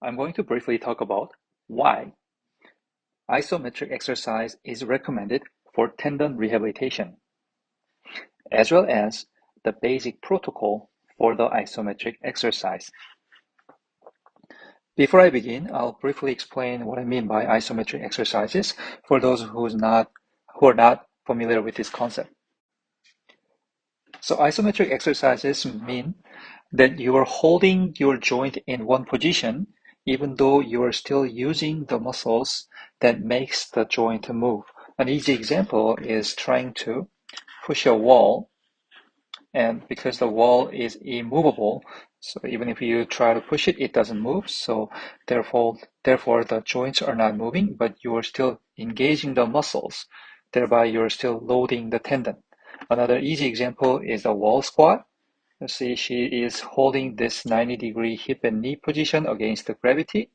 I'm going to briefly talk about why isometric exercise is recommended for tendon rehabilitation, as well as the basic protocol for the isometric exercise. Before I begin, I'll briefly explain what I mean by isometric exercises for those who are not familiar with this concept. So isometric exercises mean that you are holding your joint in one position even though you are still using the muscles that makes the joint move. An easy example is trying to push a wall, and because the wall is immovable, so even if you try to push it, it doesn't move. So therefore the joints are not moving, but you are still engaging the muscles. Thereby you're still loading the tendon. Another easy example is a wall squat. You see, she is holding this 90-degree hip and knee position against the gravity.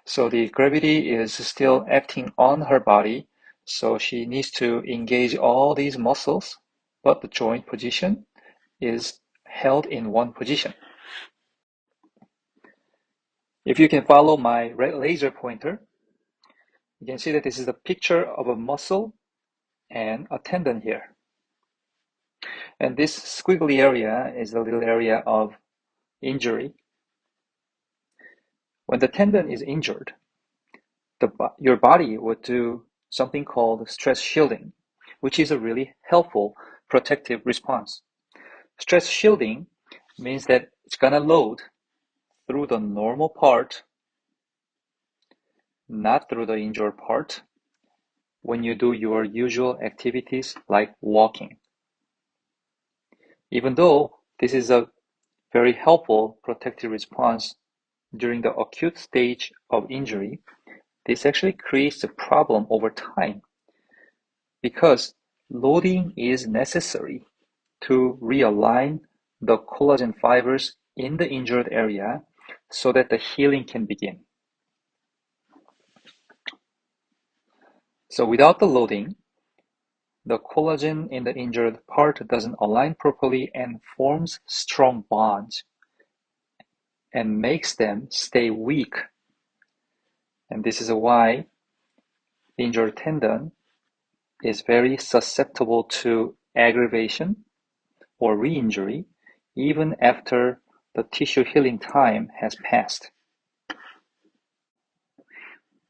So the gravity is still acting on her body. So she needs to engage all these muscles, but the joint position is held in one position. If you can follow my laser pointer, you can see that this is a picture of a muscle and a tendon here. And this squiggly area is a little area of injury. When the tendon is injured, your body would do something called stress shielding, which is a really helpful protective response. Stress shielding means that it's gonna load through the normal part, not through the injured part, when you do your usual activities like walking. Even though this is a very helpful protective response during the acute stage of injury, this actually creates a problem over time because loading is necessary to realign the collagen fibers in the injured area so that the healing can begin. So without the loading, the collagen in the injured part doesn't align properly and forms strong bonds and makes them stay weak. And this is why the injured tendon is very susceptible to aggravation or re-injury even after the tissue healing time has passed.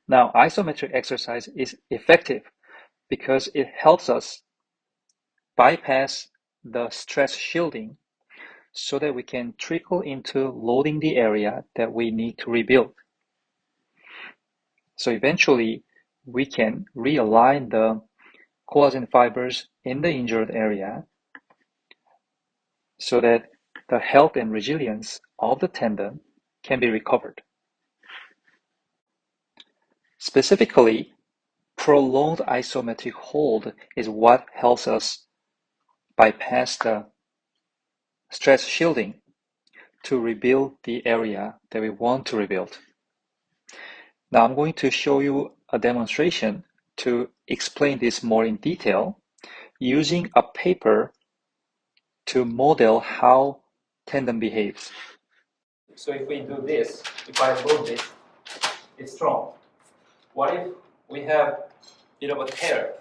Now, isometric exercise is effective because it helps us bypass the stress shielding so that we can trickle into loading the area that we need to rebuild. So eventually, we can realign the collagen fibers in the injured area so that the health and resilience of the tendon can be recovered. Specifically, prolonged isometric hold is what helps us bypass the stress shielding to rebuild the area that we want to rebuild. Now I'm going to show you a demonstration to explain this more in detail using a paper to model how tendon behaves. So if we do this, if I load this, it's strong. What if we have a bit of a tear?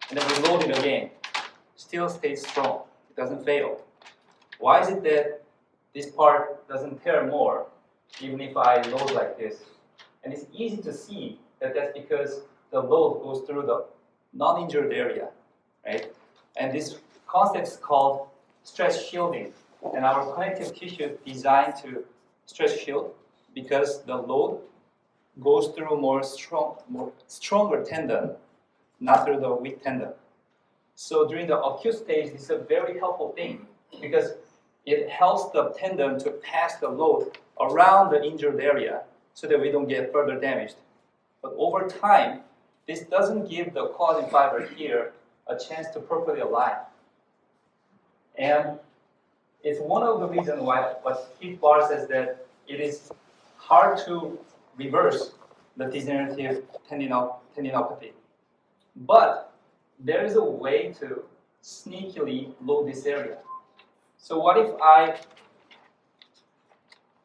And then we load it again. Still stays strong. It doesn't fail. Why is it that this part doesn't tear more even if I load like this? And it's easy to see that that's because the load goes through the non-injured area, right? And this concept is called stress shielding. And our connective tissue is designed to stress shield because the load goes through more stronger tendon, not through the weak tendon. So during the acute stage, this is a very helpful thing because it helps the tendon to pass the load around the injured area so that we don't get further damaged. But over time, this doesn't give the collagen fiber here a chance to properly align. And it's one of the reasons why what Kieth Baar says that it is hard to reverse the degenerative tendinopathy. But there is a way to sneakily load this area. So what if I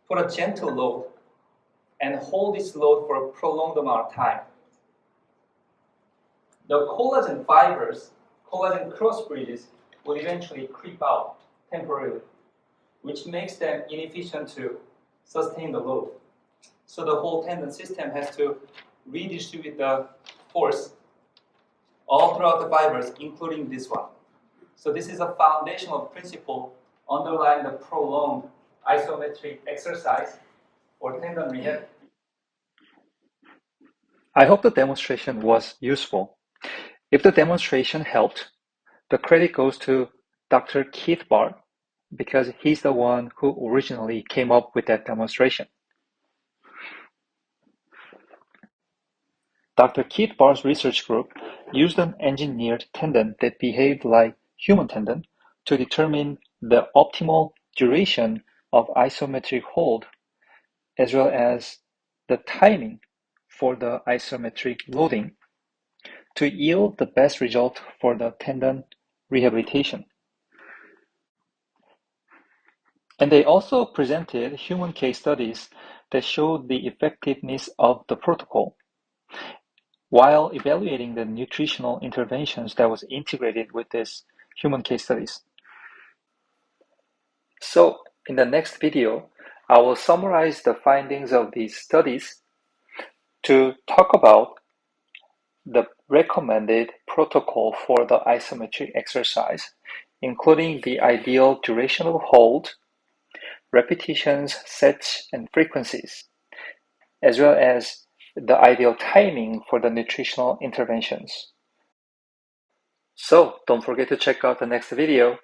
put a gentle load and hold this load for a prolonged amount of time? The collagen fibers, collagen cross bridges, will eventually creep out temporarily, which makes them inefficient to sustain the load. So the whole tendon system has to redistribute the force all throughout the fibers, including this one. So this is a foundational principle underlying the prolonged isometric exercise or tendon rehab. I hope the demonstration was useful. If the demonstration helped, the credit goes to Dr. Kieth Baar because he's the one who originally came up with that demonstration. Dr. Kieth Baar's research group used an engineered tendon that behaved like human tendon to determine the optimal duration of isometric hold as well as the timing for the isometric loading to yield the best result for the tendon rehabilitation. And they also presented human case studies that showed the effectiveness of the protocol while evaluating the nutritional interventions that was integrated with these human case studies. So in the next video, I will summarize the findings of these studies to talk about the recommended protocol for the isometric exercise, including the ideal duration of hold, repetitions, sets, and frequencies, as well as the ideal timing for the nutritional interventions. So don't forget to check out the next video.